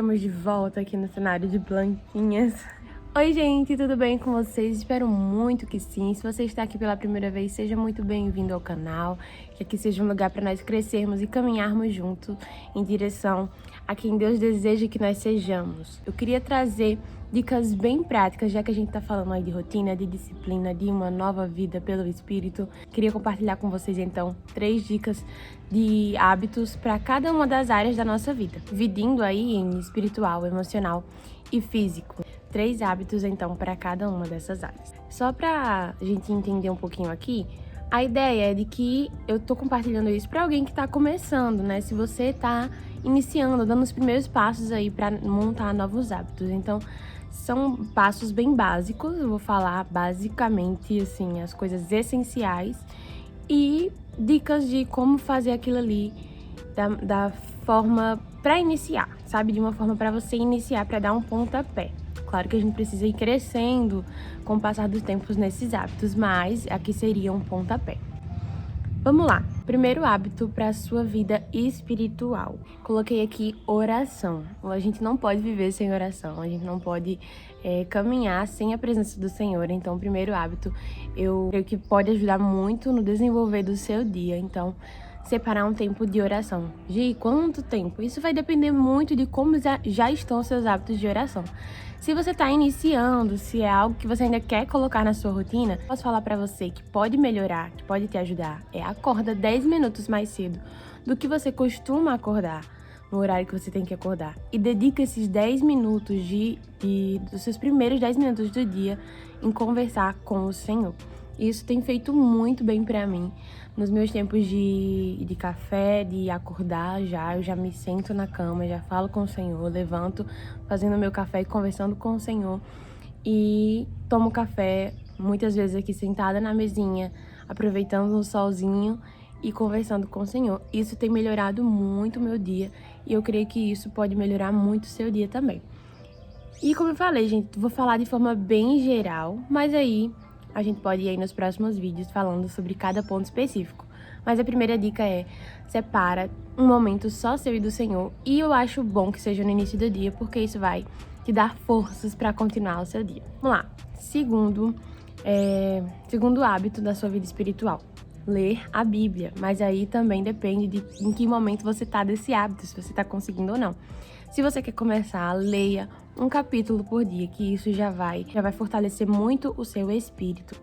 Estamos de volta aqui no cenário de plantinhas. Oi, gente, tudo bem com vocês? Espero muito que sim. Se você está aqui pela primeira vez, seja muito bem-vindo ao canal. Que aqui seja um lugar para nós crescermos e caminharmos juntos em direção a quem Deus deseja que nós sejamos. Eu queria trazer dicas bem práticas, já que a gente tá falando aí de rotina, de disciplina, de uma nova vida pelo Espírito. Queria compartilhar com vocês, então, 3 dicas de hábitos para cada uma das áreas da nossa vida, dividindo aí em espiritual, emocional e físico. 3 hábitos, então, para cada uma dessas áreas. Só pra gente entender um pouquinho aqui, a ideia é de que eu tô compartilhando isso para alguém que tá começando, né? Se você tá iniciando, dando os primeiros passos aí para montar novos hábitos. Então, são passos bem básicos, eu vou falar basicamente, assim, as coisas essenciais e dicas de como fazer aquilo ali da forma para iniciar, sabe? De uma forma para você iniciar, para dar um pontapé. Claro que a gente precisa ir crescendo com o passar dos tempos nesses hábitos, mas aqui seria um pontapé. Vamos lá. Primeiro hábito para a sua vida espiritual. Coloquei aqui oração. A gente não pode viver sem oração, a gente não pode caminhar sem a presença do Senhor. Então, o primeiro hábito, eu creio que pode ajudar muito no desenvolver do seu dia. Então, separar um tempo de oração. Gi, quanto tempo? Isso vai depender muito de como já estão os seus hábitos de oração. Se você está iniciando, se é algo que você ainda quer colocar na sua rotina, posso falar para você que pode melhorar, que pode te ajudar. Acorda 10 minutos mais cedo do que você costuma acordar, no horário que você tem que acordar. E dedica esses 10 minutos dos seus primeiros 10 minutos do dia em conversar com o Senhor. Isso tem feito muito bem para mim. Nos meus tempos de café, de acordar eu já me sento na cama, já falo com o Senhor, levanto, fazendo meu café e conversando com o Senhor. E tomo café, muitas vezes aqui sentada na mesinha, aproveitando o solzinho e conversando com o Senhor. Isso tem melhorado muito o meu dia e eu creio que isso pode melhorar muito o seu dia também. E como eu falei, gente, vou falar de forma bem geral, mas aí a gente pode ir aí nos próximos vídeos falando sobre cada ponto específico. Mas a primeira dica é: separa um momento só seu e do Senhor. E eu acho bom que seja no início do dia, porque isso vai te dar forças para continuar o seu dia. Vamos lá. Segundo hábito da sua vida espiritual: ler a Bíblia. Mas aí também depende de em que momento você tá desse hábito, se você tá conseguindo ou não. Se você quer começar, leia um capítulo por dia, que isso já vai fortalecer muito o seu espírito.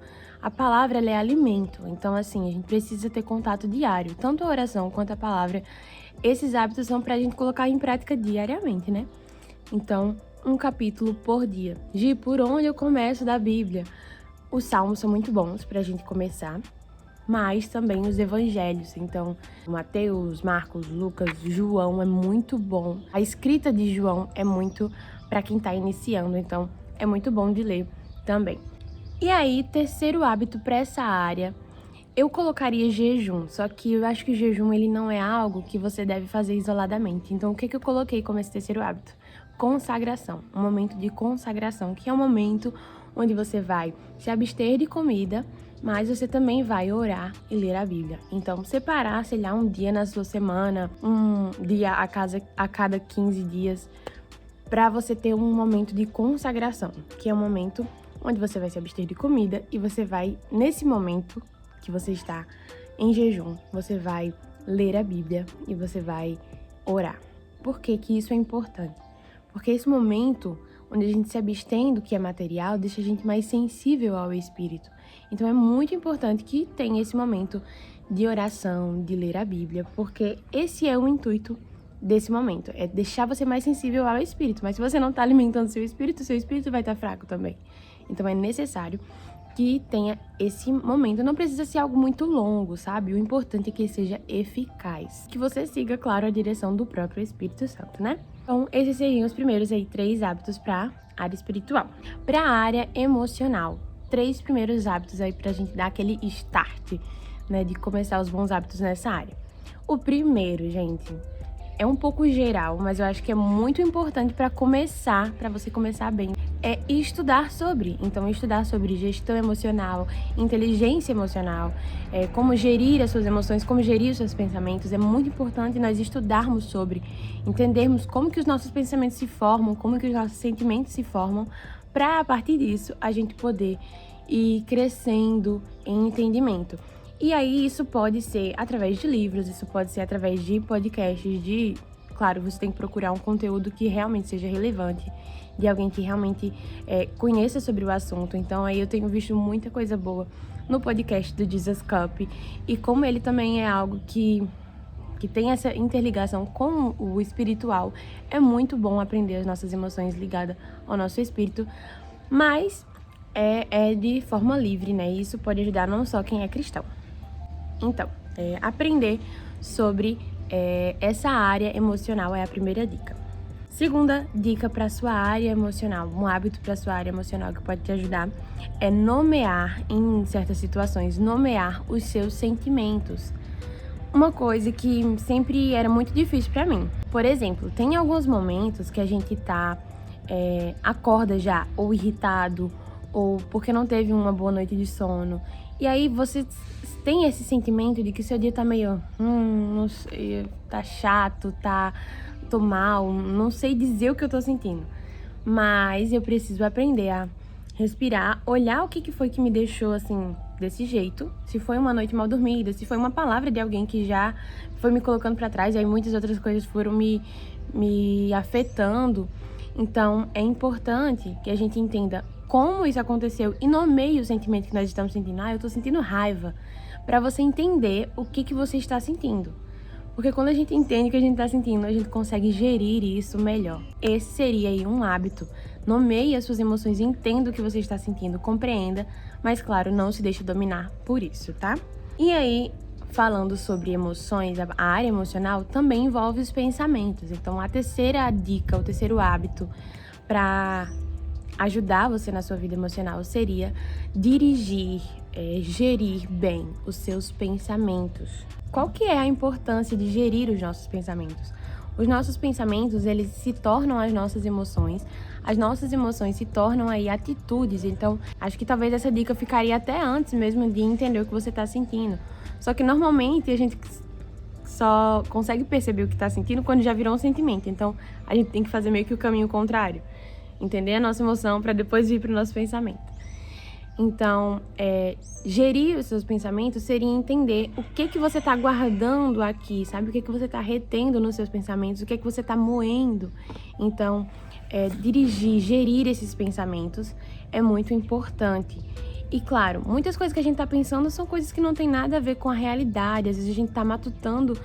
A palavra, ela é alimento, então assim, a gente precisa ter contato diário, tanto a oração quanto a palavra. Esses hábitos são pra gente colocar em prática diariamente, né? Então, um capítulo por dia. Gi, por onde eu começo da Bíblia? Os salmos são muito bons pra gente começar, mas também os evangelhos. Então, Mateus, Marcos, Lucas, João é muito bom. A escrita de João é muito para quem está iniciando, então é muito bom de ler também. E aí, terceiro hábito para essa área, eu colocaria jejum, só que eu acho que o jejum ele não é algo que você deve fazer isoladamente. Então, o que eu coloquei como esse terceiro hábito? Consagração, um momento de consagração, que é um momento onde você vai se abster de comida, mas você também vai orar e ler a Bíblia. Então, separar, sei lá, um dia na sua semana, um dia a cada 15 dias, para você ter um momento de consagração, que é um momento onde você vai se abster de comida e você vai, nesse momento que você está em jejum, você vai ler a Bíblia e você vai orar. Por que que isso é importante? Porque esse momento onde a gente se abstém do que é material, deixa a gente mais sensível ao Espírito. Então é muito importante que tenha esse momento de oração, de ler a Bíblia, porque esse é o intuito desse momento, é deixar você mais sensível ao Espírito. Mas se você não está alimentando seu espírito vai estar fraco também. Então é necessário que tenha esse momento. Não precisa ser algo muito longo, sabe? O importante é que ele seja eficaz. Que você siga, claro, a direção do próprio Espírito Santo, né? Então, esses seriam os primeiros 3 hábitos para a área espiritual. Para a área emocional, 3 primeiros hábitos aí pra gente dar aquele start, né? De começar os bons hábitos nessa área. O primeiro, gente, é um pouco geral, mas eu acho que é muito importante para você começar bem. é estudar sobre. Então, estudar sobre gestão emocional, inteligência emocional, como gerir as suas emoções, como gerir os seus pensamentos. É muito importante nós estudarmos sobre, entendermos como que os nossos pensamentos se formam, como que os nossos sentimentos se formam, para, a partir disso, a gente poder ir crescendo em entendimento. E aí, isso pode ser através de livros, isso pode ser através de podcasts, Claro, você tem que procurar um conteúdo que realmente seja relevante, de alguém que realmente conheça sobre o assunto. Então, aí eu tenho visto muita coisa boa no podcast do Jesus Cup. E como ele também é algo que tem essa interligação com o espiritual, é muito bom aprender as nossas emoções ligadas ao nosso espírito, mas é de forma livre, né? E isso pode ajudar não só quem é cristão. Então, aprender sobre essa área emocional é a primeira dica. Segunda dica para sua área emocional, um hábito para sua área emocional que pode te ajudar é nomear, em certas situações, nomear os seus sentimentos. Uma coisa que sempre era muito difícil para mim. Por exemplo, tem alguns momentos que a gente acorda já ou irritado ou porque não teve uma boa noite de sono. E aí você tem esse sentimento de que seu dia tá meio, não sei, tá chato, tô mal, não sei dizer o que eu tô sentindo. Mas eu preciso aprender a respirar, olhar o que foi que me deixou assim, desse jeito. Se foi uma noite mal dormida, se foi uma palavra de alguém que já foi me colocando pra trás, e aí muitas outras coisas foram me afetando. Então, é importante que a gente entenda como isso aconteceu e nomeie o sentimento que nós estamos sentindo. Eu tô sentindo raiva. Para você entender o que você está sentindo. Porque quando a gente entende o que a gente está sentindo, a gente consegue gerir isso melhor. Esse seria aí um hábito. Nomeie as suas emoções, entenda o que você está sentindo, compreenda, mas claro, não se deixe dominar por isso, tá? E aí, falando sobre emoções, a área emocional também envolve os pensamentos. Então, a terceira dica, o terceiro hábito para ajudar você na sua vida emocional seria dirigir, gerir bem os seus pensamentos. Qual que é a importância de gerir os nossos pensamentos? Os nossos pensamentos, eles se tornam as nossas emoções se tornam aí atitudes. Então, acho que talvez essa dica ficaria até antes mesmo de entender o que você está sentindo. Só que normalmente a gente só consegue perceber o que está sentindo quando já virou um sentimento. Então, a gente tem que fazer meio que o caminho contrário. Entender a nossa emoção para depois vir para o nosso pensamento. Então, gerir os seus pensamentos seria entender o que você está guardando aqui, sabe? O que você está retendo nos seus pensamentos, o que você está moendo. Então, gerir esses pensamentos é muito importante. E claro, muitas coisas que a gente está pensando são coisas que não tem nada a ver com a realidade. Às vezes a gente está matutando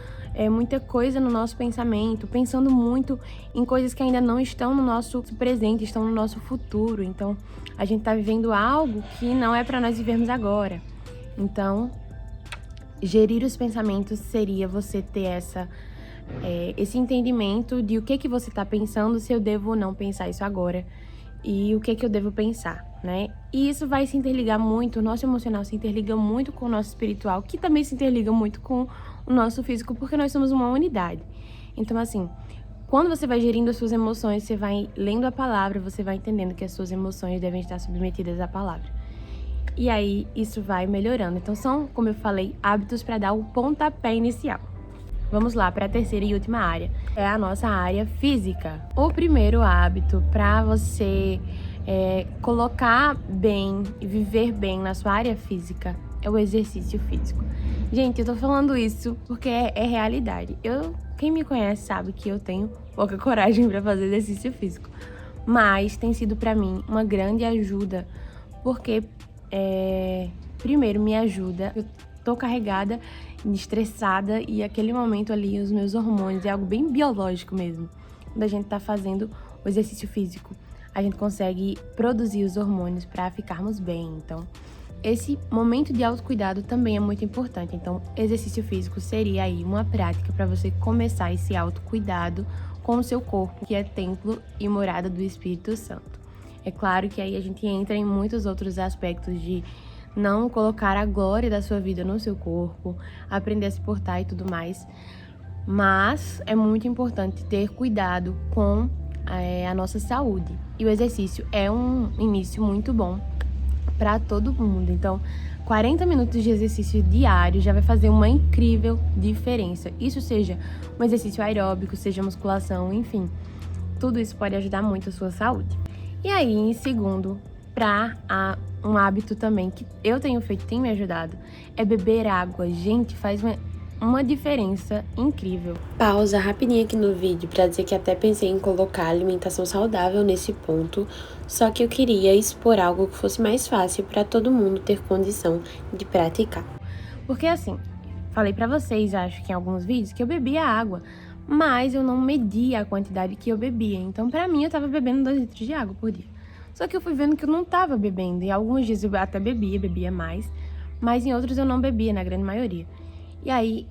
muita coisa no nosso pensamento, pensando muito em coisas que ainda não estão no nosso presente, estão no nosso futuro. Então, a gente está vivendo algo que não é para nós vivermos agora. Então, gerir os pensamentos seria você ter esse entendimento de o que você está pensando, se eu devo ou não pensar isso agora e o que eu devo pensar, né? E isso vai se interligar muito, o nosso emocional se interliga muito com o nosso espiritual, que também se interliga muito com o nosso físico, porque nós somos uma unidade. Então, assim, quando você vai gerindo as suas emoções, você vai lendo a palavra, você vai entendendo que as suas emoções devem estar submetidas à palavra. E aí, isso vai melhorando. Então, são, como eu falei, hábitos para dar o pontapé inicial. Vamos lá para a terceira e última área, é a nossa área física. O primeiro hábito para você colocar bem e viver bem na sua área física é o exercício físico. Gente, eu tô falando isso porque é realidade. Quem me conhece sabe que eu tenho pouca coragem para fazer exercício físico, mas tem sido para mim uma grande ajuda, porque primeiro me ajuda, eu tô carregada, estressada e aquele momento ali, os meus hormônios, é algo bem biológico mesmo. Quando a gente tá fazendo o exercício físico, a gente consegue produzir os hormônios para ficarmos bem. Então, esse momento de autocuidado também é muito importante. Então, exercício físico seria aí uma prática para você começar esse autocuidado com o seu corpo, que é templo e morada do Espírito Santo. É claro que aí a gente entra em muitos outros aspectos de não colocar a glória da sua vida no seu corpo, aprender a se portar e tudo mais. Mas é muito importante ter cuidado com a nossa saúde. E o exercício é um início muito bom para todo mundo. Então, 40 minutos de exercício diário já vai fazer uma incrível diferença. Isso seja um exercício aeróbico, seja musculação, enfim. Tudo isso pode ajudar muito a sua saúde. E aí, em segundo, um hábito também que eu tenho feito, tem me ajudado, é beber água. Gente, faz uma diferença incrível. Pausa rapidinho aqui no vídeo para dizer que até pensei em colocar alimentação saudável nesse ponto, só que eu queria expor algo que fosse mais fácil para todo mundo ter condição de praticar. Porque assim, falei pra vocês, acho que em alguns vídeos, que eu bebia água, mas eu não media a quantidade que eu bebia. Então, pra mim, eu tava bebendo 2 litros de água por dia. Só que eu fui vendo que eu não tava bebendo. Em alguns dias eu até bebia mais, mas em outros eu não bebia, na grande maioria. E aí,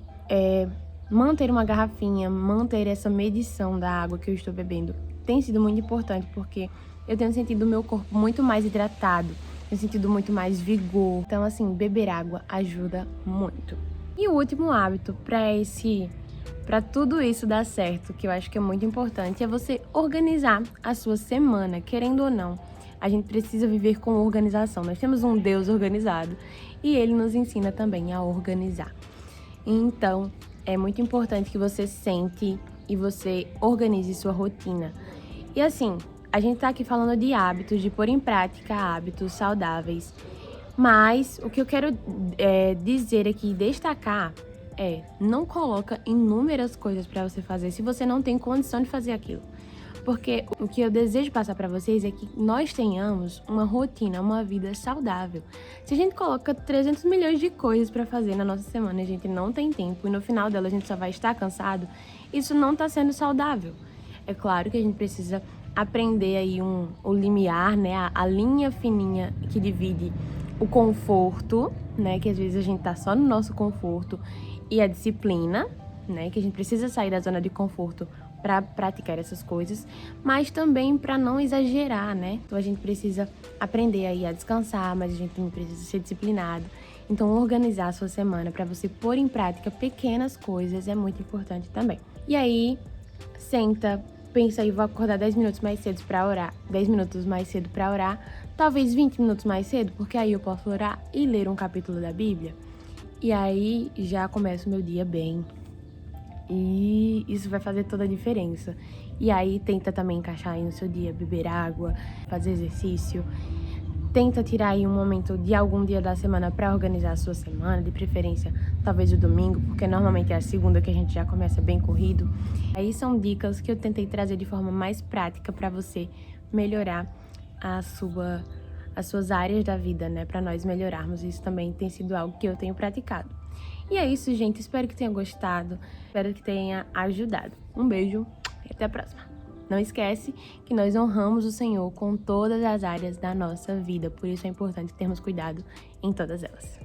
manter uma garrafinha, manter essa medição da água que eu estou bebendo tem sido muito importante, porque eu tenho sentido o meu corpo muito mais hidratado, tenho sentido muito mais vigor. Então, assim, beber água ajuda muito. E o último hábito para tudo isso dar certo, que eu acho que é muito importante, é você organizar a sua semana, querendo ou não. A gente precisa viver com organização. Nós temos um Deus organizado e ele nos ensina também a organizar. Então, é muito importante que você sente e você organize sua rotina. E assim, a gente tá aqui falando de hábitos, de pôr em prática hábitos saudáveis. Mas o que eu quero dizer aqui, destacar, não coloca inúmeras coisas para você fazer se você não tem condição de fazer aquilo. Porque o que eu desejo passar para vocês é que nós tenhamos uma rotina, uma vida saudável. Se a gente coloca 300 milhões de coisas para fazer na nossa semana e a gente não tem tempo e no final dela a gente só vai estar cansado, isso não está sendo saudável. É claro que a gente precisa aprender aí o limiar, né? A linha fininha que divide o conforto, né? Que às vezes a gente tá só no nosso conforto, e a disciplina, né? Que a gente precisa sair da zona de conforto para praticar essas coisas, mas também para não exagerar, né? Então a gente precisa aprender aí a descansar, mas a gente também precisa ser disciplinado. Então organizar a sua semana para você pôr em prática pequenas coisas é muito importante também. E aí, senta, pensa aí, vou acordar 10 minutos mais cedo para orar, 10 minutos mais cedo para orar, talvez 20 minutos mais cedo, porque aí eu posso orar e ler um capítulo da Bíblia. E aí já começa o meu dia bem. E isso vai fazer toda a diferença. E aí tenta também encaixar aí no seu dia, beber água, fazer exercício. Tenta tirar aí um momento de algum dia da semana para organizar a sua semana, de preferência talvez o domingo, porque normalmente é a segunda que a gente já começa bem corrido. Aí são dicas que eu tentei trazer de forma mais prática para você melhorar as suas áreas da vida, né? Para nós melhorarmos. Isso também tem sido algo que eu tenho praticado. E é isso, gente. Espero que tenha gostado. Espero que tenha ajudado. Um beijo e até a próxima. Não esquece que nós honramos o Senhor com todas as áreas da nossa vida. Por isso é importante termos cuidado em todas elas.